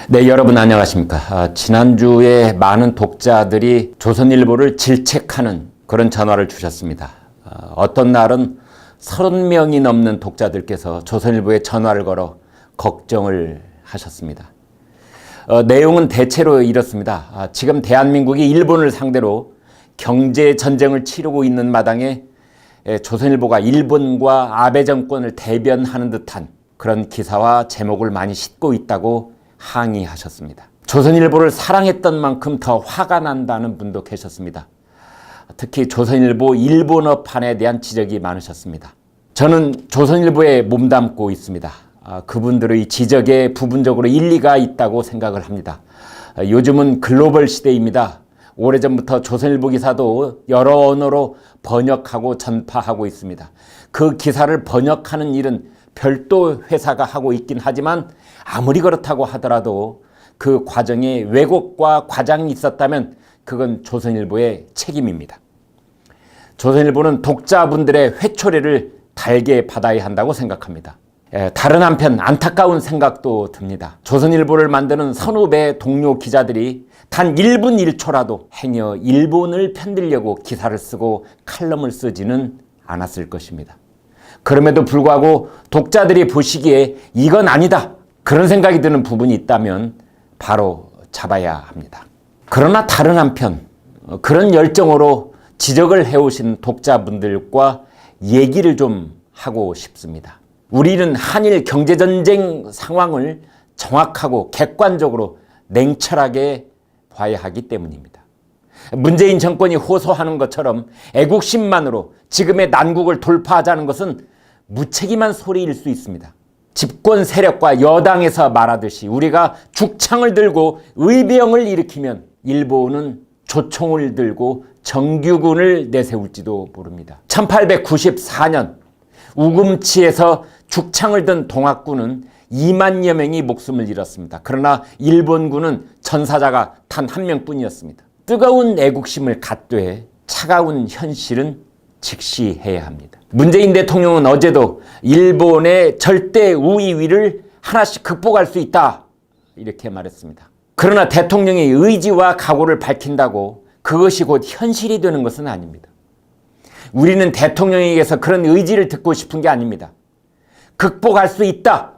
네, 여러분 안녕하십니까. 지난주에 많은 독자들이 조선일보를 질책하는 그런 전화를 주셨습니다. 어떤 날은 30명이 넘는 독자들께서 조선일보에 전화를 걸어 걱정을 하셨습니다. 내용은 대체로 이렇습니다. 지금 대한민국이 일본을 상대로 경제 전쟁을 치르고 있는 마당에 조선일보가 일본과 아베 정권을 대변하는 듯한 그런 기사와 제목을 많이 싣고 있다고 항의하셨습니다. 조선일보를 사랑했던 만큼 더 화가 난다는 분도 계셨습니다. 특히 조선일보 일본어판에 대한 지적이 많으셨습니다. 저는 조선일보에 몸담고 있습니다. 그분들의 지적에 부분적으로 일리가 있다고 생각을 합니다. 요즘은 글로벌 시대입니다. 오래전부터 조선일보 기사도 여러 언어로 번역하고 전파하고 있습니다. 그 기사를 번역하는 일은 별도 회사가 하고 있긴 하지만 아무리 그렇다고 하더라도 그 과정에 왜곡과 과장이 있었다면 그건 조선일보의 책임입니다. 조선일보는 독자분들의 회초리를 달게 받아야 한다고 생각합니다. 다른 한편 안타까운 생각도 듭니다. 조선일보를 만드는 선후배 동료 기자들이 단 1분 1초라도 행여 일본을 편들려고 기사를 쓰고 칼럼을 쓰지는 않았을 것입니다. 그럼에도 불구하고 독자들이 보시기에 이건 아니다, 그런 생각이 드는 부분이 있다면 바로 잡아야 합니다. 그러나 다른 한편 그런 열정으로 지적을 해오신 독자분들과 얘기를 좀 하고 싶습니다. 우리는 한일 경제전쟁 상황을 정확하고 객관적으로 냉철하게 봐야 하기 때문입니다. 문재인 정권이 호소하는 것처럼 애국심만으로 지금의 난국을 돌파하자는 것은 무책임한 소리일 수 있습니다. 집권 세력과 여당에서 말하듯이 우리가 죽창을 들고 의병을 일으키면 일본은 조총을 들고 정규군을 내세울지도 모릅니다. 1894년 우금치에서 죽창을 든 동학군은 2만여 명이 목숨을 잃었습니다. 그러나 일본군은 전사자가 단 한 명뿐이었습니다. 뜨거운 애국심을 갖되 차가운 현실은 직시해야 합니다. 문재인 대통령은 어제도 일본의 절대 우위를 하나씩 극복할 수 있다, 이렇게 말했습니다. 그러나 대통령의 의지와 각오를 밝힌다고 그것이 곧 현실이 되는 것은 아닙니다. 우리는 대통령에게서 그런 의지를 듣고 싶은 게 아닙니다. 극복할 수 있다,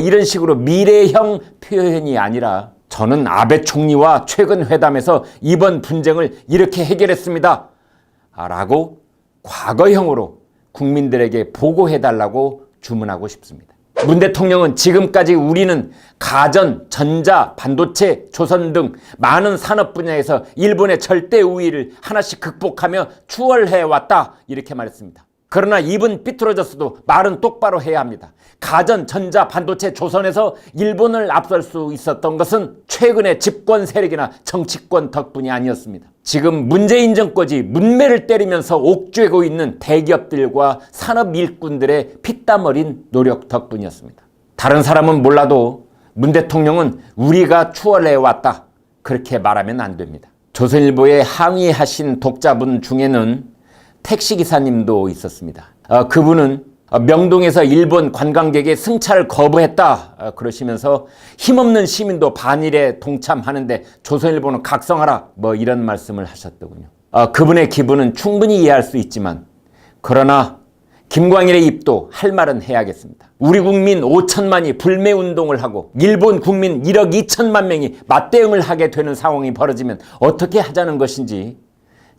이런 식으로 미래형 표현이 아니라 저는 아베 총리와 최근 회담에서 이번 분쟁을 이렇게 해결했습니다 라고 과거형으로 국민들에게 보고해달라고 주문하고 싶습니다. 문 대통령은 지금까지 우리는 가전, 전자, 반도체, 조선 등 많은 산업 분야에서 일본의 절대 우위를 하나씩 극복하며 추월해왔다, 이렇게 말했습니다. 그러나 입은 삐뚤어졌어도 말은 똑바로 해야 합니다. 가전, 전자, 반도체, 조선에서 일본을 앞설 수 있었던 것은 최근의 집권 세력이나 정치권 덕분이 아니었습니다. 지금 문재인 정권이 문매를 때리면서 옥죄고 있는 대기업들과 산업 일꾼들의 피땀 어린 노력 덕분이었습니다. 다른 사람은 몰라도 문 대통령은 우리가 추월해왔다, 그렇게 말하면 안 됩니다. 조선일보에 항의하신 독자분 중에는 택시기사님도 있었습니다. 그분은 명동에서 일본 관광객의 승차를 거부했다 그러시면서 힘없는 시민도 반일에 동참하는데 조선일보는 각성하라, 이런 말씀을 하셨더군요. 그분의 기분은 충분히 이해할 수 있지만 그러나 김광일의 입도 할 말은 해야겠습니다. 우리 국민 5천만이 불매운동을 하고 일본 국민 1억 2천만 명이 맞대응을 하게 되는 상황이 벌어지면 어떻게 하자는 것인지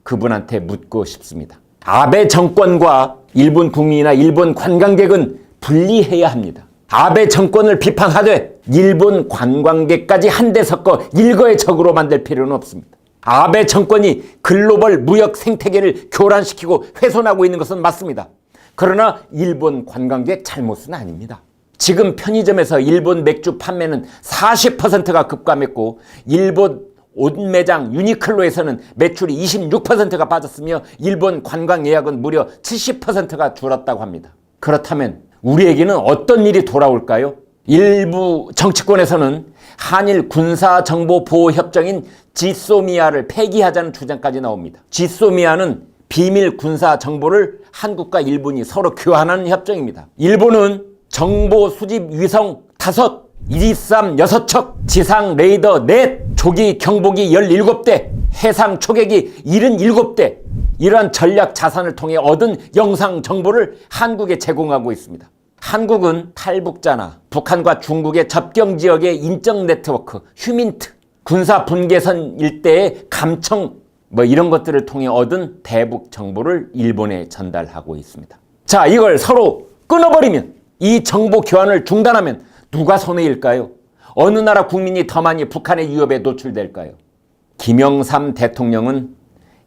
그분한테 묻고 싶습니다. 아베 정권과 일본 국민이나 일본 관광객은 분리해야 합니다. 아베 정권을 비판하되 일본 관광객까지 한데 섞어 일거의 적으로 만들 필요는 없습니다. 아베 정권이 글로벌 무역 생태계를 교란시키고 훼손하고 있는 것은 맞습니다. 그러나 일본 관광객 잘못은 아닙니다. 지금 편의점에서 일본 맥주 판매는 40%가 급감했고 일본 옷 매장 유니클로에서는 매출이 26%가 빠졌으며 일본 관광 예약은 무려 70%가 줄었다고 합니다. 그렇다면 우리에게는 어떤 일이 돌아올까요? 일부 정치권에서는 한일 군사정보보호협정인 지소미아를 폐기하자는 주장까지 나옵니다. 지소미아는 비밀 군사 정보를 한국과 일본이 서로 교환하는 협정입니다. 일본은 정보 수집 위성 5, 이지스함 6척, 지상 레이더 넷, 조기 경보기 17대, 해상 초계기 77대, 이러한 전략 자산을 통해 얻은 영상 정보를 한국에 제공하고 있습니다. 한국은 탈북자나 북한과 중국의 접경 지역의 인적 네트워크, 휴민트, 군사 분계선 일대의 감청 이런 것들을 통해 얻은 대북 정보를 일본에 전달하고 있습니다. 자, 이걸 서로 끊어버리면, 이 정보 교환을 중단하면 누가 손해일까요? 어느 나라 국민이 더 많이 북한의 위협에 노출될까요? 김영삼 대통령은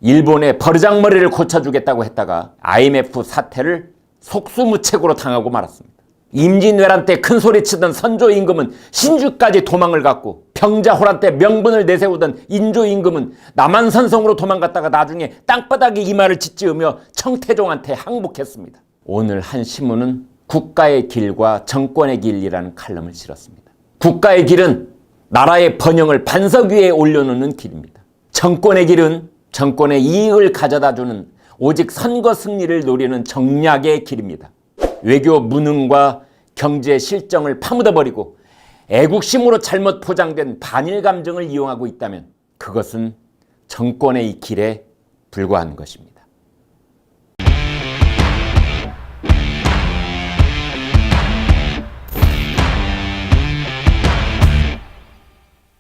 일본의 버르장머리를 고쳐주겠다고 했다가 IMF 사태를 속수무책으로 당하고 말았습니다. 임진왜란 때 큰소리치던 선조 임금은 신주까지 도망을 갔고, 병자호란 때 명분을 내세우던 인조 임금은 남한산성으로 도망갔다가 나중에 땅바닥에 이마를 짓지으며 청태종한테 항복했습니다. 오늘 한 신문은 국가의 길과 정권의 길이라는 칼럼을 실었습니다. 국가의 길은 나라의 번영을 반석 위에 올려놓는 길입니다. 정권의 길은 정권의 이익을 가져다주는, 오직 선거 승리를 노리는 정략의 길입니다. 외교 무능과 경제 실정을 파묻어버리고 애국심으로 잘못 포장된 반일 감정을 이용하고 있다면 그것은 정권의 길에 불과한 것입니다.